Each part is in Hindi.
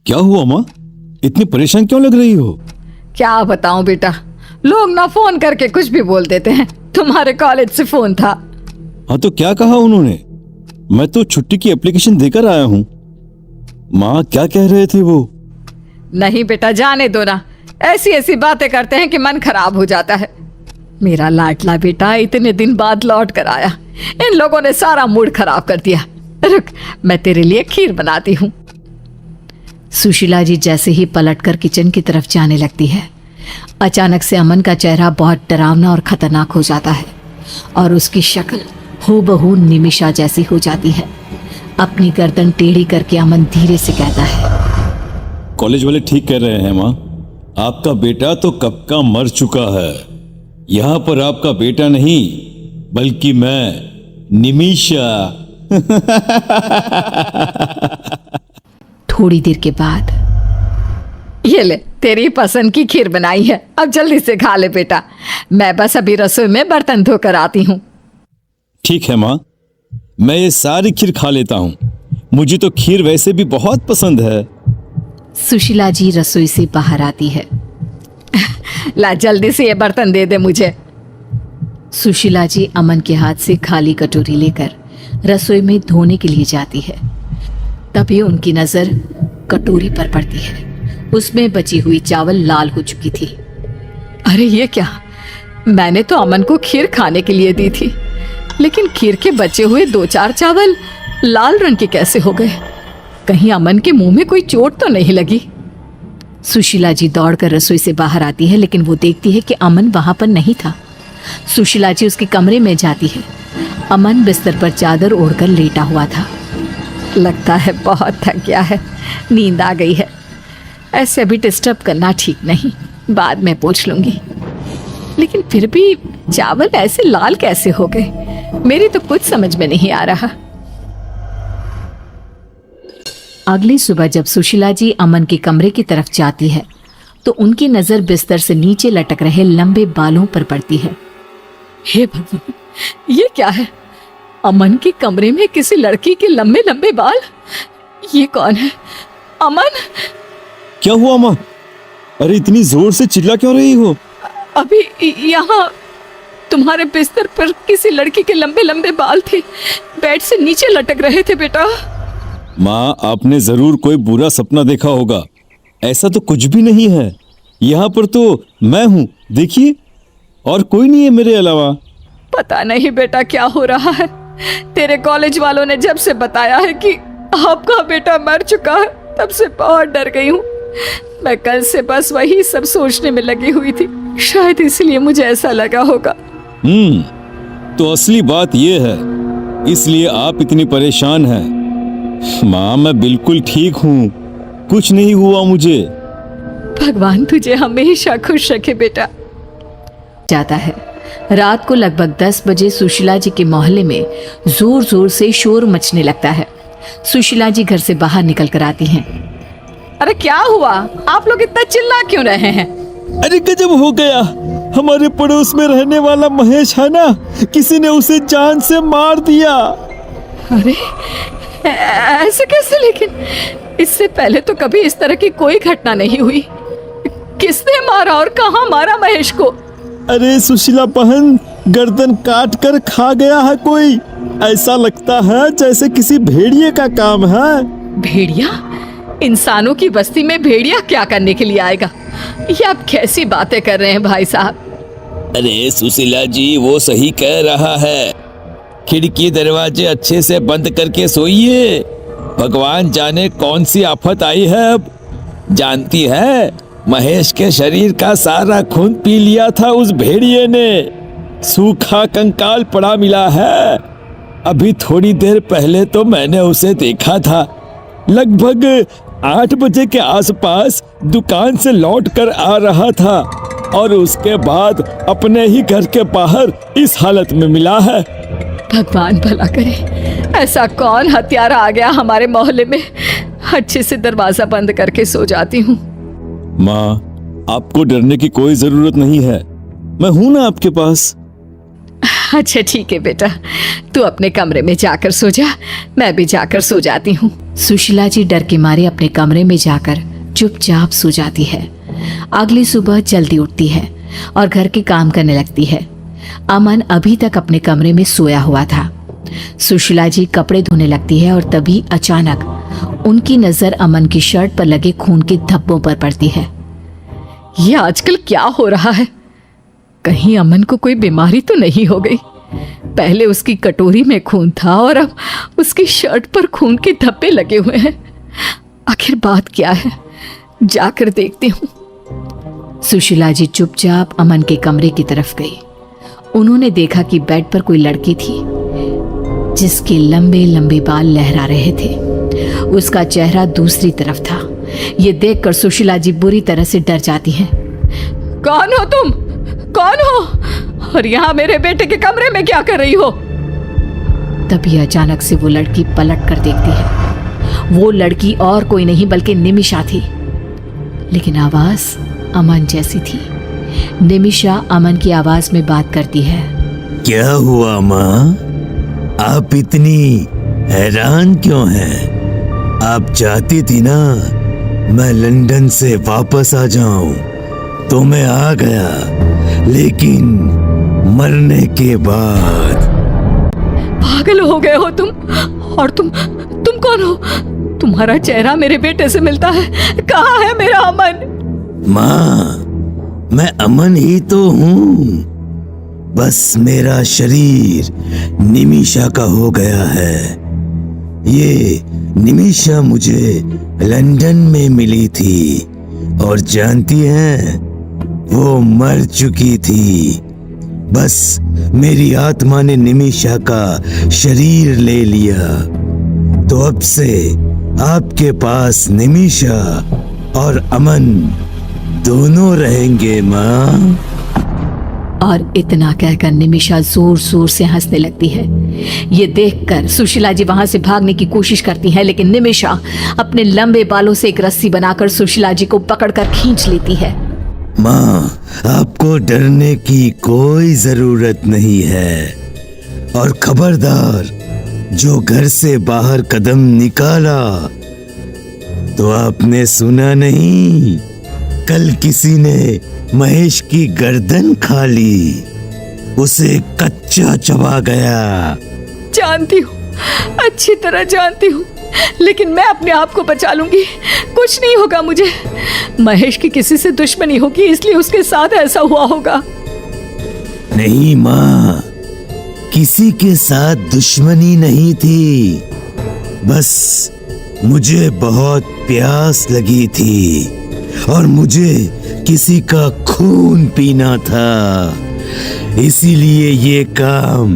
क्या हुआ माँ? इतनी परेशान क्यों लग रही हो? क्या बताऊं बेटा, लोग ना फोन करके कुछ भी बोल देते हैं। तुम्हारे कॉलेज से फोन था। हाँ तो क्या कहा उन्होंने? मैं तो छुट्टी की एप्लीकेशन देकर आया हूँ। माँ क्या कह रहे थे वो? नहीं बेटा, जाने दो ना। ऐसी ऐसी बातें करते हैं कि मन खराब हो जाता है। मेरा लाडला बेटा इतने दिन बाद लौट कर आया, इन लोगों ने सारा मूड खराब कर दिया। रुक, मैं तेरे लिए खीर बनाती हूँ। सुशीला जी जैसे ही पलटकर किचन की तरफ जाने लगती है, अचानक से अमन का चेहरा बहुत डरावना और खतरनाक हो जाता है और उसकी शक्ल हूबहू निमिषा जैसी हो जाती है। अपनी गर्दन टेढ़ी करके अमन धीरे से कहता है, कॉलेज वाले ठीक कह रहे हैं माँ, आपका बेटा तो कब का मर चुका है। यहाँ पर आपका बेटा नहीं बल्कि मैं, निमिषा। थोड़ी देर के बाद, ये ले तेरी पसंद की खीर बनाई है, अब जल्दी से खा ले बेटा। मैं बस अभी रसोई में बर्तन धोकर आती हूँ। ठीक है माँ, मैं ये सारी खीर खा लेता हूँ। मुझे तो खीर वैसे भी बहुत पसंद है। सुशीला जी रसोई से बाहर आती है। ला जल्दी से ये बर्तन दे दे मुझे। सुशीला जी अमन के हाथ से खाली कटोरी लेकर रसोई में धोने के लिए जाती है। तभी उनकी नजर कटोरी पर पड़ती है। उसमें बची हुई चावल लाल हो चुकी थी। अरे ये क्या, मैंने तो अमन को खीर खाने के लिए दी थी, लेकिन खीर के बचे हुए 2-4 चावल लाल रंग के कैसे हो गए? कहीं अमन के मुंह में कोई चोट तो नहीं लगी? सुशीला जी दौड़कर रसोई से बाहर आती है, लेकिन वो देखती है कि अमन वहां पर नहीं था। सुशीला जी उसके कमरे में जाती है। अमन बिस्तर पर चादर ओढ़कर लेटा हुआ था। लगता है बहुत थक गया है, नींद आ गई है। ऐसे अभी डिस्टर्ब करना ठीक नहीं, बाद में पूछ लूंगी। लेकिन फिर भी चावल ऐसे लाल कैसे हो गए, मेरी तो कुछ समझ में नहीं आ रहा। अगली सुबह जब सुशीला जी अमन के कमरे की तरफ जाती है तो उनकी नजर बिस्तर से नीचे लटक रहे लंबे बालों पर पड़ती है। हे भगवान, ये क्या है? अमन के कमरे में किसी लड़की के लंबे लंबे बाल। ये कौन है? अमन! क्या हुआ माँ? अरे इतनी जोर से चिल्ला क्यों रही हो? अभी यहाँ तुम्हारे बिस्तर पर किसी लड़की के लंबे लंबे बाल थे, बेड से नीचे लटक रहे थे बेटा। माँ आपने जरूर कोई बुरा सपना देखा होगा। ऐसा तो कुछ भी नहीं है। यहाँ पर तो मैं हूँ, देखिए, और कोई नहीं है मेरे अलावा। पता नहीं बेटा क्या हो रहा है। तेरे कॉलेज वालों ने जब से बताया है कि आपका बेटा मर चुका है, तब से बहुत डर गई हूँ। मैं कल से बस वही सब सोचने में लगी हुई थी, शायद इसलिए मुझे ऐसा लगा होगा। तो असली बात ये है, इसलिए आप इतनी परेशान हैं। माँ मैं बिल्कुल ठीक हूँ, कुछ नहीं हुआ मुझे। भगवान तुझे हमेशा खुश रखे बेटा। जाता है। रात को लगभग 10 बजे सुशीला जी के मोहल्ले में जोर जोर से शोर मचने लगता है। सुशीला जी घर से बाहर निकल कर आती हैं। अरे क्या हुआ, आप लोग इतना चिल्ला क्यों रहे हैं? अरे गजब हो गया, हमारे पड़ोस में रहने वाला महेश है ना, किसी ने उसे जान से मार दिया। अरे ऐसे कैसे? लेकिन इससे पहले तो कभी इस तरह की कोई घटना नहीं हुई। किसने मारा और कहाँ मारा महेश को? अरे सुशीला बहन, गर्दन काट कर खा गया है कोई। ऐसा लगता है जैसे किसी भेड़िए का काम है। भेड़िया? इंसानों की बस्ती में भेड़िया क्या करने के लिए आएगा? ये आप कैसी बातें कर रहे हैं भाई साहब? अरे सुशीला जी वो सही कह रहा है, खिड़की दरवाजे अच्छे से बंद करके सोइए। भगवान जाने कौन सी आफत आई है अब। जानती है, महेश के शरीर का सारा खून पी लिया था उस भेड़िए ने। सूखा कंकाल पड़ा मिला है। अभी थोड़ी देर पहले तो मैंने उसे देखा था, लगभग 8 बजे के आसपास दुकान से लौट कर आ रहा था और उसके बाद अपने ही घर के बाहर इस हालत में मिला है। भगवान भला करे, ऐसा कौन हत्यारा आ गया हमारे मोहल्ले में? अच्छे से दरवाजा बंद करके सो जाती हूँ। माँ आपको डरने की कोई जरूरत नहीं है, मैं हूं ना आपके पास। अच्छा ठीक है बेटा, तू अपने कमरे में जाकर सो जा, मैं भी जाकर सो जाती हूँ। सुशीला जी डर के मारे अपने कमरे में जाकर चुपचाप सो जाती है। अगली सुबह जल्दी उठती है और घर के काम करने लगती है। अमन अभी तक अपने कमरे में सोया हुआ था। सुशीला जी कपड़े धोने लगती है और तभी अचानक उनकी नजर अमन की शर्ट पर लगे खून के धब्बों पर पड़ती है। ये आजकल क्या हो रहा है? कहीं अमन को कोई बीमारी तो नहीं हो गई? पहले उसकी कटोरी में खून था और अब उसकी शर्ट पर खून के धब्बे लगे हुए हैं। आखिर बात क्या है? जाकर देखती हूँ। सुशीला जी चुपचाप अमन के कमरे की तरफ गई। उन्होंने देखा कि बेड पर कोई लड़की थी जिसके लंबे लंबे बाल लहरा रहे थे। उसका चेहरा दूसरी तरफ था। ये देखकर सुशीला जी बुरी तरह से डर जाती हैं। कौन हो तुम? कौन हो? और यहाँ मेरे बेटे के कमरे में क्या कर रही हो? तभी अचानक से वो लड़की पलट कर देखती है। वो लड़की और कोई नहीं बल्कि निमिषा थी, लेकिन आवाज अमन जैसी थी। निमिषा अमन की आवाज में बात करती है। क्या हुआ माँ? आप इतनी हैरान क्यों हैं? आप चाहती थी ना मैं लंदन से वापस आ जाऊं, तो मैं आ गया, लेकिन मरने के बाद। पागल हो गए हो तुम? और तुम कौन हो? तुम्हारा चेहरा मेरे बेटे से मिलता है। कहाँ है मेरा अमन? माँ, मैं अमन ही तो हूँ, बस मेरा शरीर निमिषा का हो गया है। ये निमिषा मुझे लंदन में मिली थी और जानती हैं, वो मर चुकी थी। बस मेरी आत्मा ने निमिषा का शरीर ले लिया, तो अब से आपके पास निमिषा और अमन दोनों रहेंगे माँ। और इतना कहकर निमिषा जोर जोर से हंसने लगती है। ये देखकर सुशीला जी वहां से भागने की कोशिश करती है, लेकिन निमिषा अपने लंबे बालों से एक रस्सी बनाकर सुशीला जी को पकड़कर खींच लेती है। माँ, आपको डरने की कोई जरूरत नहीं है। और खबरदार, जो घर से बाहर कदम निकाला तो आपने सुना नहीं, कल किसी ने महेश की गर्दन खा ली, उसे कच्चा चबा गया। जानती हूँ, अच्छी तरह जानती हूँ, लेकिन मैं अपने आप को बचा लूंगी। कुछ नहीं होगा मुझे। महेश की किसी से दुश्मनी होगी, इसलिए उसके साथ ऐसा हुआ होगा। नहीं माँ, किसी के साथ दुश्मनी नहीं थी, बस मुझे बहुत प्यास लगी थी और मुझे किसी का खून पीना था, इसीलिए ये काम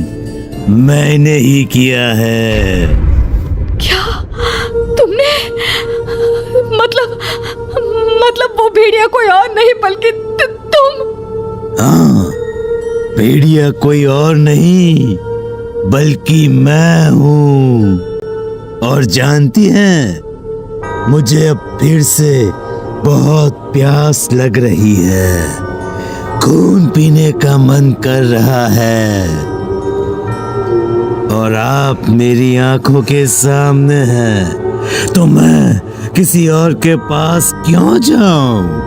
मैंने ही किया है। क्या तुमने? मतलब वो भेड़िया कोई और नहीं बल्कि तुम? हाँ, भेड़िया कोई और नहीं बल्कि मैं हूँ। और जानती हैं, मुझे अब फिर से बहुत प्यास लग रही है, खून पीने का मन कर रहा है, और आप मेरी आंखों के सामने हैं, तो मैं किसी और के पास क्यों जाऊं?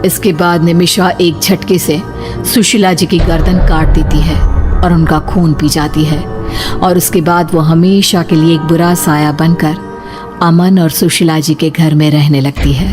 इसके बाद निमिषा एक झटके से सुशीला जी की गर्दन काट देती है और उनका खून पी जाती है। और उसके बाद वो हमेशा के लिए एक बुरा साया बनकर अमन और सुशीला जी के घर में रहने लगती है।